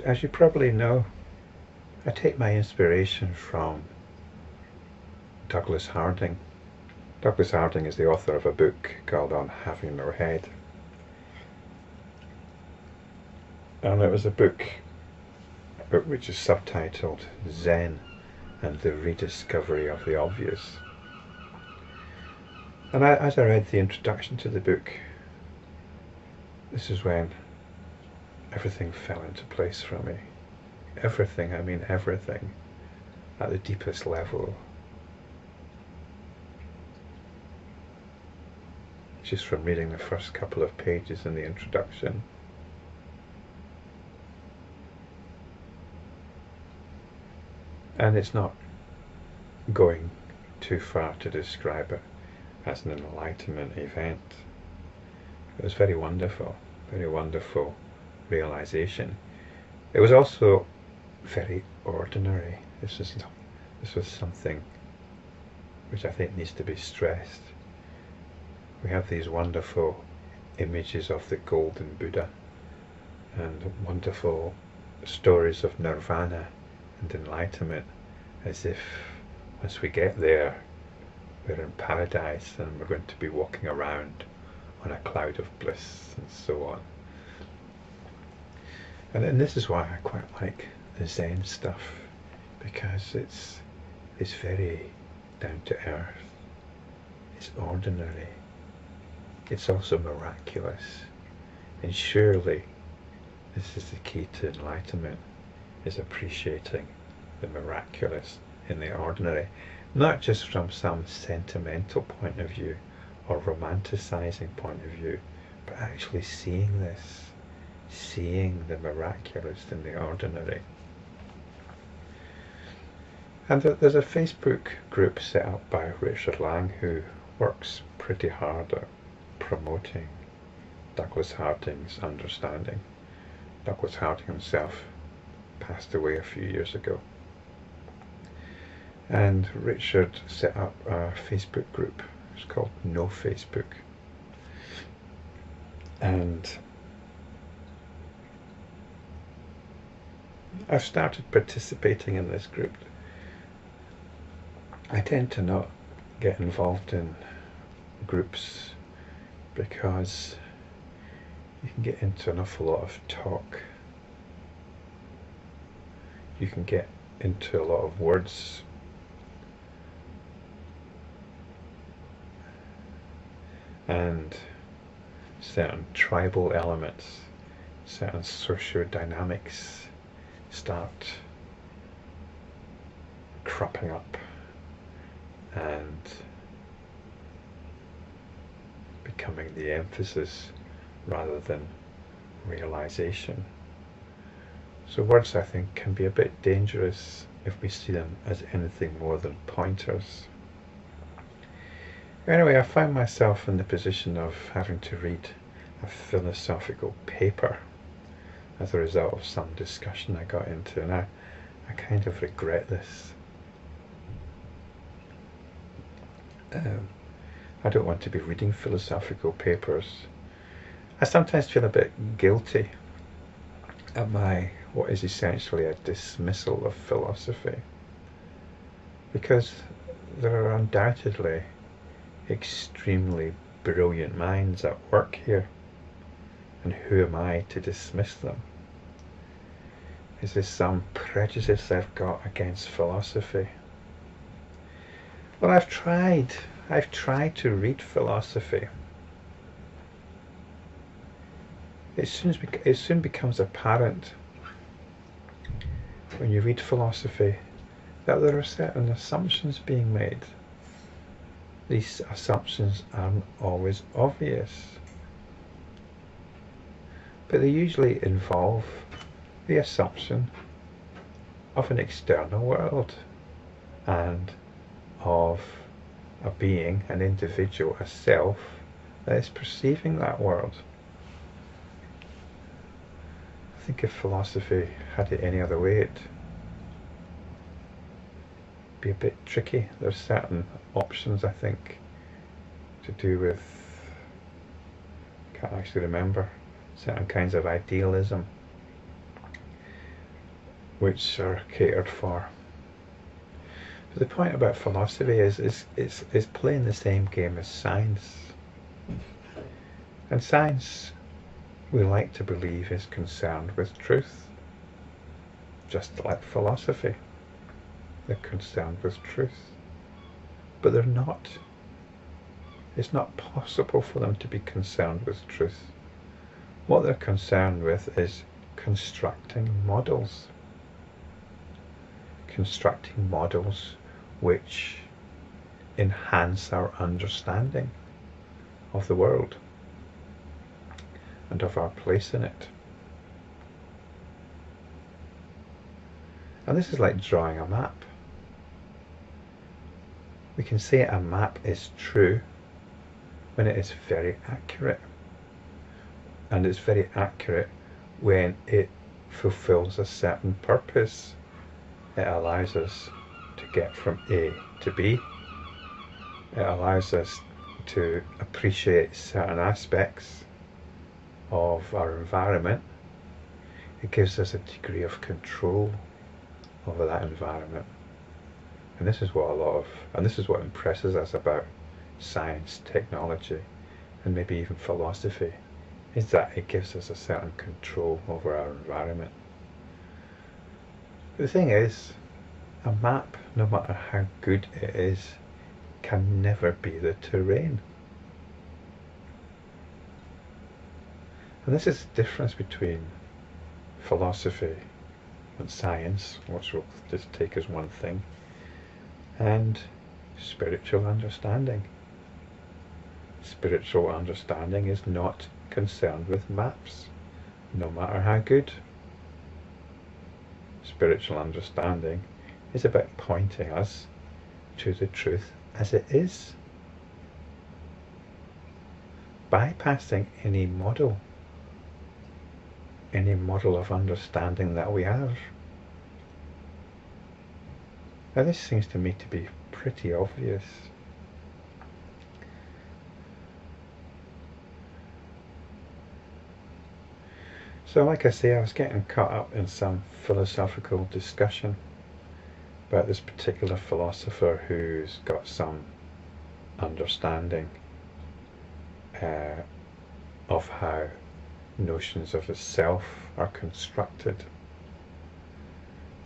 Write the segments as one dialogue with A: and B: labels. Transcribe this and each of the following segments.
A: As you probably know, I take my inspiration from Douglas Harding. Douglas Harding is the author of a book called On Having No Head. And it was a book which is subtitled Zen and the Rediscovery of the Obvious. And as I read the introduction to the book, this is when everything fell into place for me. Everything, I mean everything, at the deepest level. Just from reading the first couple of pages in the introduction. And it's not going too far to describe it as an enlightenment event. It was very wonderful realization. It was also very ordinary. This was something which I think needs to be stressed. We have these wonderful images of the golden Buddha and wonderful stories of nirvana and enlightenment, as if once we get there we're in paradise and we're going to be walking around on a cloud of bliss and so on. And this is why I quite like the Zen stuff, because it's very down to earth, it's ordinary, it's also miraculous, and surely this is the key to enlightenment, is appreciating the miraculous in the ordinary, not just from some sentimental point of view or romanticizing point of view, but actually seeing this, seeing the miraculous in the ordinary. And there's a Facebook group set up by Richard Lang, who works pretty hard at promoting Douglas Harding's understanding. Douglas Harding himself passed away a few years ago. And Richard set up a Facebook group. It's called No Facebook. And I've started participating in this group. I tend to not get involved in groups because you can get into an awful lot of talk. You can get into a lot of words. And certain tribal elements, certain socio-dynamics start cropping up and becoming the emphasis rather than realization. So words, I think, can be a bit dangerous if we see them as anything more than pointers. Anyway, I found myself in the position of having to read a philosophical paper as a result of some discussion I got into, and I kind of regret this. I don't want to be reading philosophical papers. I sometimes feel a bit guilty at what is essentially a dismissal of philosophy, because there are undoubtedly extremely brilliant minds at work here, and who am I to dismiss them? Is this some prejudice I've got against philosophy? Well, I've tried to read philosophy. It soon becomes apparent when you read philosophy that there are certain assumptions being made. These assumptions aren't always obvious, but they usually involve the assumption of an external world and of a being, an individual, a self that is perceiving that world. I think if philosophy had it any other way, it'd be a bit tricky. There's certain options, I think, to do with, I can't actually remember, certain kinds of idealism. which are catered for. But the point about philosophy is playing the same game as science. And science, we like to believe, is concerned with truth. Just like philosophy, they're concerned with truth. But they're not. It's not possible for them to be concerned with truth. What they're concerned with is constructing models. Constructing models which enhance our understanding of the world and of our place in it. And this is like drawing a map. We can say a map is true when it is very accurate. And it's very accurate when it fulfills a certain purpose. It allows us to get from A to B. It allows us to appreciate certain aspects of our environment. It gives us a degree of control over that environment. And this is what impresses us about science, technology, and maybe even philosophy, is that it gives us a certain control over our environment. The thing is, a map, no matter how good it is, can never be the terrain. And this is the difference between philosophy and science, which we'll just take as one thing, and spiritual understanding. Spiritual understanding is not concerned with maps, no matter how good. Spiritual understanding is about pointing us to the truth as it is, bypassing any model of understanding that we have. Now this seems to me to be pretty obvious. So like I say, I was getting caught up in some philosophical discussion about this particular philosopher who's got some understanding of how notions of the self are constructed.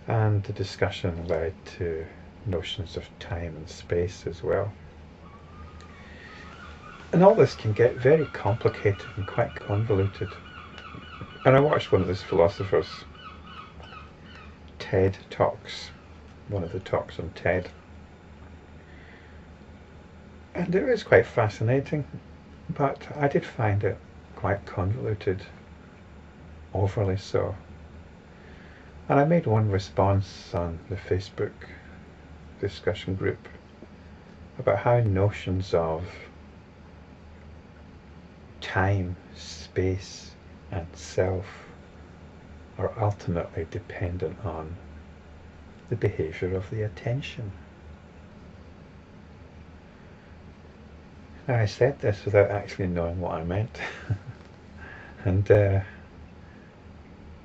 A: And the discussion led to notions of time and space as well. And all this can get very complicated and quite convoluted. And I watched one of this philosopher's TED Talks, one of the talks on TED. And it was quite fascinating, but I did find it quite convoluted, overly so. And I made one response on the Facebook discussion group about how notions of time, space, and self are ultimately dependent on the behaviour of the attention. Now I said this without actually knowing what I meant, and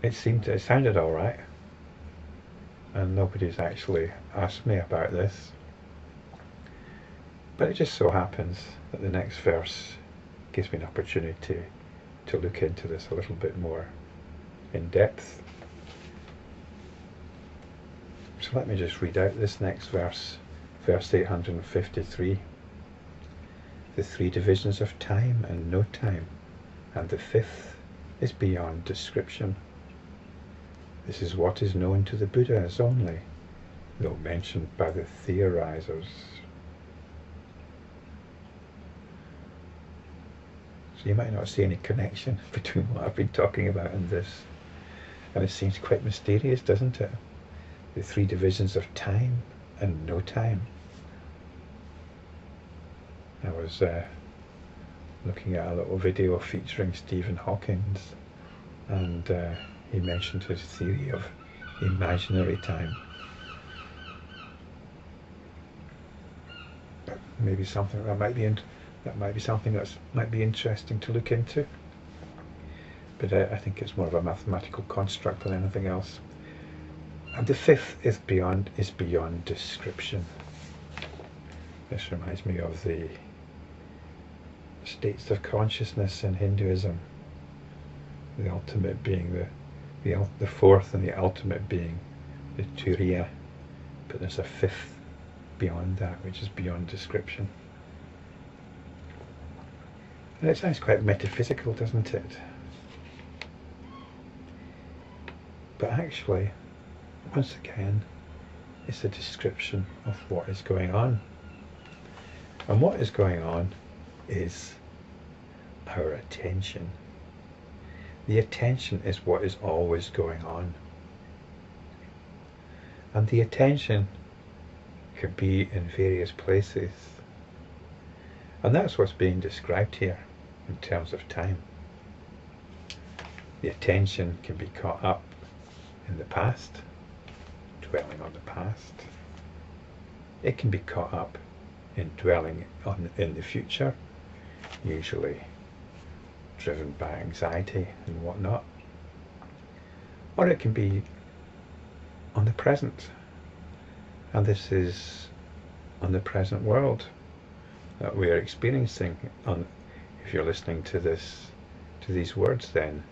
A: it sounded all right, and nobody's actually asked me about this. But it just so happens that the next verse gives me an opportunity to look into this a little bit more in depth. So let me just read out this next verse, verse 853. The three divisions of time and no time, and the fifth is beyond description. This is what is known to the Buddhas only, though mentioned by the theorisers. So you might not see any connection between what I've been talking about and this. And it seems quite mysterious, doesn't it? The three divisions of time and no time. I was looking at a little video featuring Stephen Hawking, and he mentioned his theory of imaginary time. Maybe something that might be something that might be interesting to look into. But I think it's more of a mathematical construct than anything else. And the fifth is beyond description. This reminds me of the states of consciousness in Hinduism. The ultimate being the fourth, and the ultimate being the turiya. But there's a fifth beyond that, which is beyond description. And it sounds quite metaphysical, doesn't it? But actually, once again, it's a description of what is going on. And what is going on is our attention. The attention is what is always going on. And the attention can be in various places. And that's what's being described here in terms of time. The attention can be caught up in the past, dwelling on the past. It can be caught up in dwelling in the future, usually driven by anxiety and whatnot. Or it can be on the present, and this is on the present world that we are experiencing. If you're listening to these words, then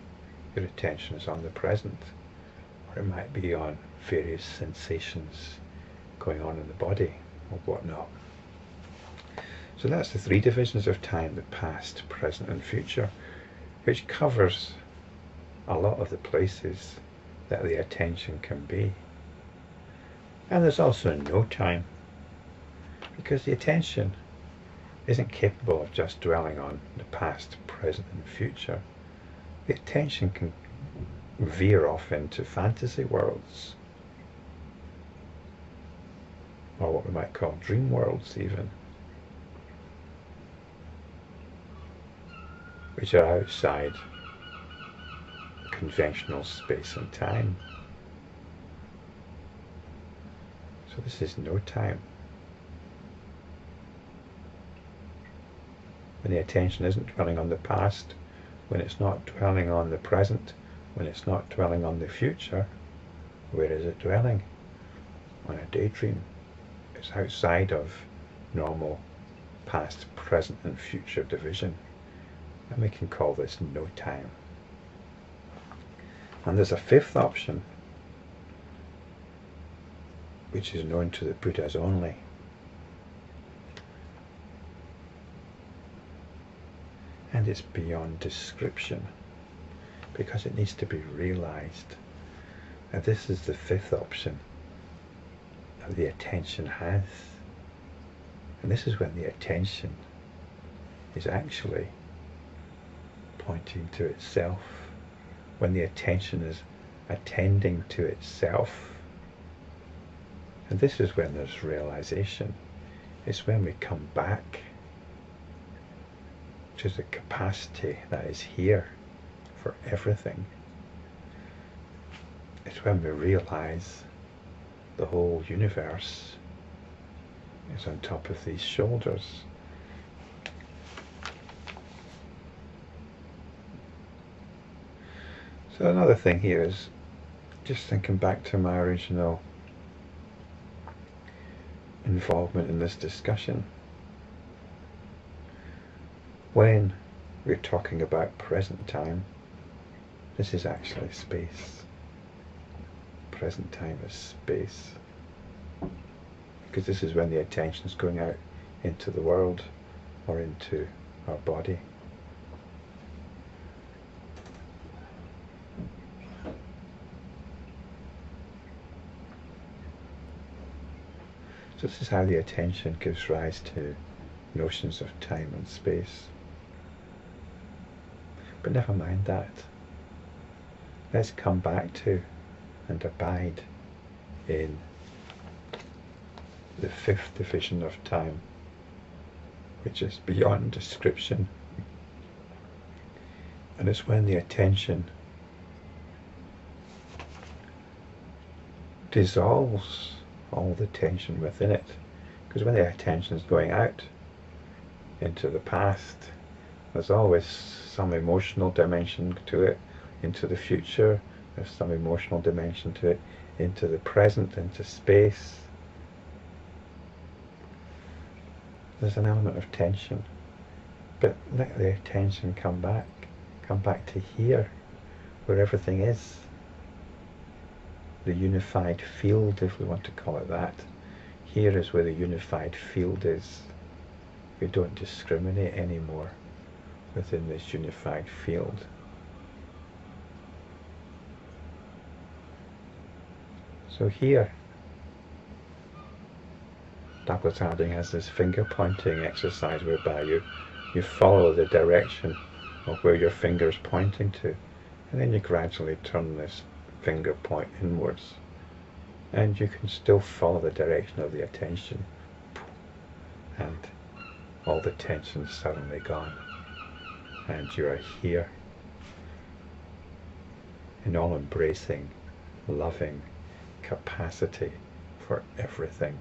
A: your attention is on the present, or it might be on various sensations going on in the body or whatnot. So that's the three divisions of time: the past, present and future, which covers a lot of the places that the attention can be. And there's also no time, because the attention isn't capable of just dwelling on the past, present and future. The attention can veer off into fantasy worlds, or what we might call dream worlds even, which are outside conventional space and time. So this is no time. When the attention isn't dwelling on the past, when it's not dwelling on the present, when it's not dwelling on the future, where is it dwelling? On a daydream. It's outside of normal past, present and future division. And we can call this no time. And there's a fifth option, which is known to the Buddhas only. And it's beyond description, because it needs to be realized. And this is the fifth option that the attention has. And this is when the attention is actually pointing to itself, when the attention is attending to itself. And this is when there's realization. It's when we come back to the capacity that is here for everything. It's when we realize the whole universe is on top of these shoulders. So another thing here is just thinking back to my original involvement in this discussion. When we're talking about present time, this is actually space. Present time is space. Because this is when the attention is going out into the world or into our body. So this is how the attention gives rise to notions of time and space. But never mind that. Let's come back to and abide in the fifth division of time, which is beyond description. And it's when the attention dissolves all the tension within it. Because when the attention is going out into the past, there's always some emotional dimension to it. Into the future, there's some emotional dimension to it. into the present, into space. There's an element of tension, but let the tension come back to here, where everything is. The unified field, if we want to call it that. Here is where the unified field is. We don't discriminate anymore within this unified field. So here, Douglas Harding has this finger pointing exercise whereby you follow the direction of where your finger is pointing to, and then you gradually turn this finger point inwards, and you can still follow the direction of the attention, and all the tension is suddenly gone, and you are here in all embracing, loving capacity for everything.